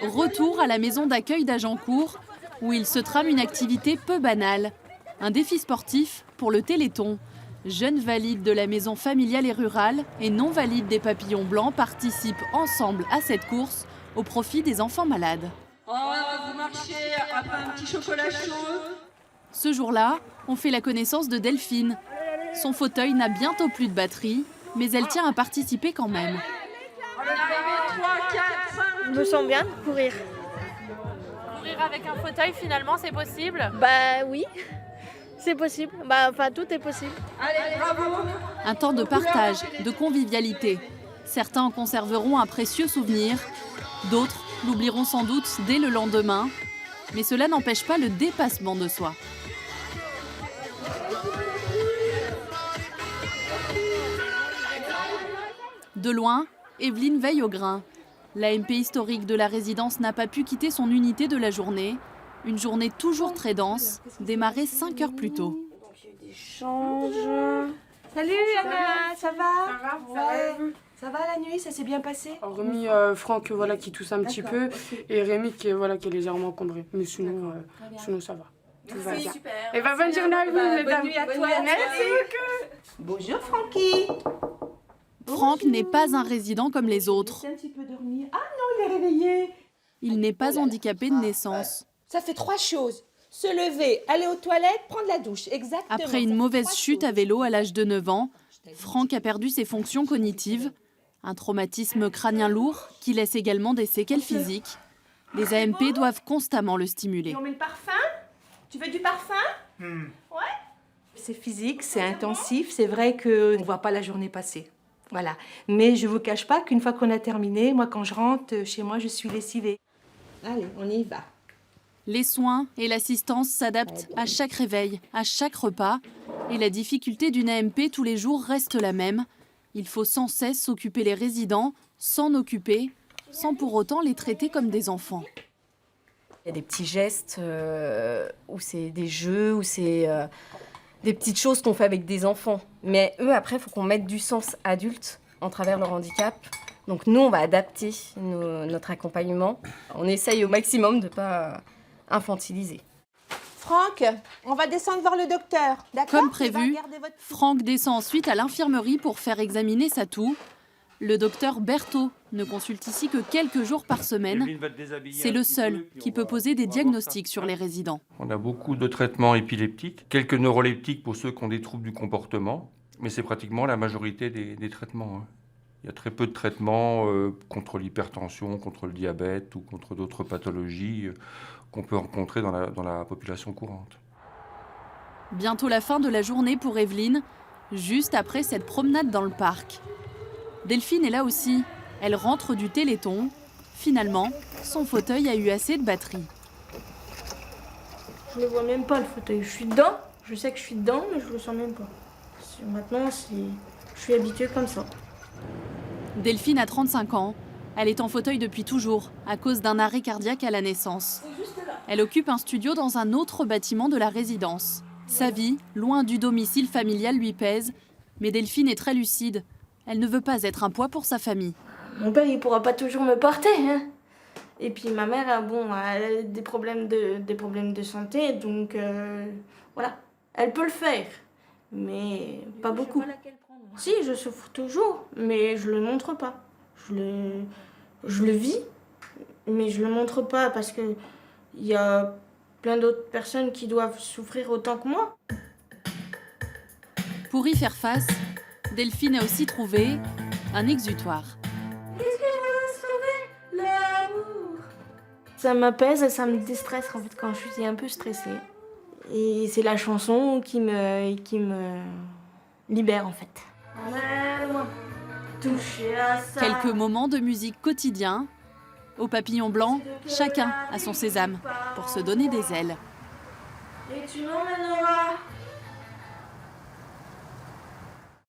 Retour à la maison d'accueil d'Agincourt, où il se trame une activité peu banale. Un défi sportif pour le Téléthon. Jeunes valides de la maison familiale et rurale et non valides des papillons blancs participent ensemble à cette course au profit des enfants malades. Vous marchez après un petit chocolat chaud. Ce jour-là, on fait la connaissance de Delphine. Son fauteuil n'a bientôt plus de batterie, mais elle tient à participer quand même. On est arrivé 3, 4, 5. Je me sens bien de courir. Courir avec un fauteuil, finalement, c'est possible? Bah oui, c'est possible. Enfin, tout est possible. Allez, bravo. Un temps de partage, de convivialité. Certains en conserveront un précieux souvenir, d'autres l'oublieront sans doute dès le lendemain. Mais cela n'empêche pas le dépassement de soi. De loin, Evelyne veille au grain. L'AMP historique de la résidence n'a pas pu quitter son unité de la journée. Une journée toujours très dense, démarrée 5 heures plus tôt. Salut Anna, ça va? Ouais. Ça va la nuit, ça s'est bien passé? Hormis Franck qui tousse un petit peu et Rémi qui est légèrement encombré. Mais sinon ça va. Tout va bien. Super. Et bonne journée à vous, mesdames. Bonne nuit à toi. Merci. Bonjour Francky. Franck n'est pas un résident comme les autres. Un petit peu dormi. Ah non, il est réveillé. Il n'est pas handicapé de naissance. Ça fait 3 choses. Se lever, aller aux toilettes, prendre la douche. Exactement. Après une mauvaise chute à vélo à l'âge de 9 ans, Franck a perdu ses fonctions cognitives. Un traumatisme crânien lourd qui laisse également des séquelles physiques. Les AMP doivent constamment le stimuler. On met le parfum? Tu veux du parfum? Ouais. C'est physique, c'est intensif. C'est vrai qu'on ne voit pas la journée passer. Voilà. Mais je ne vous cache pas qu'une fois qu'on a terminé, moi, quand je rentre chez moi, je suis lessivée. Allez, on y va. Les soins et l'assistance s'adaptent à chaque réveil, à chaque repas. Et la difficulté d'une AMP tous les jours reste la même. Il faut sans cesse s'occuper les résidents, s'en occuper, sans pour autant les traiter comme des enfants. Il y a des petits gestes où c'est des jeux, où c'est des petites choses qu'on fait avec des enfants. Mais eux, après, il faut qu'on mette du sens adulte en travers leur handicap. Donc nous, on va adapter notre accompagnement. On essaye au maximum de ne pas infantiliser. Franck, on va descendre voir le docteur, d'accord? Comme prévu, Franck descend ensuite à l'infirmerie pour faire examiner sa toux. Le docteur Berthaud ne consulte ici que quelques jours par semaine. C'est le seul qui peut poser des diagnostics sur les résidents. On a beaucoup de traitements épileptiques, quelques neuroleptiques pour ceux qui ont des troubles du comportement, mais c'est pratiquement la majorité des traitements. Il y a très peu de traitements contre l'hypertension, contre le diabète ou contre d'autres pathologies qu'on peut rencontrer dans la population courante. Bientôt la fin de la journée pour Evelyne, juste après cette promenade dans le parc. Delphine est là aussi. Elle rentre du Téléthon. Finalement, son fauteuil a eu assez de batterie. Je ne le vois même pas le fauteuil. Je suis dedans, je sais que je suis dedans, mais je ne le sens même pas. Maintenant, je suis habituée comme ça. Delphine a 35 ans. Elle est en fauteuil depuis toujours, à cause d'un arrêt cardiaque à la naissance. Elle occupe un studio dans un autre bâtiment de la résidence. Sa vie, loin du domicile familial, lui pèse. Mais Delphine est très lucide. Elle ne veut pas être un poids pour sa famille. Mon père, il ne pourra pas toujours me porter. Hein. Et puis ma mère, elle a des problèmes de santé, donc voilà. Elle peut le faire, mais pas beaucoup. Si, je souffre toujours, mais je le montre pas. Je le vis, mais je le montre pas parce que il y a plein d'autres personnes qui doivent souffrir autant que moi. Pour y faire face, Delphine a aussi trouvé un exutoire. Ça m'apaise et ça me déstresse en fait quand je suis un peu stressée. Et c'est la chanson qui me libère en fait. Quelques moments de musique quotidien. Au papillon blanc, chacun a son sésame pour se donner des ailes. Et tu m'emmèneras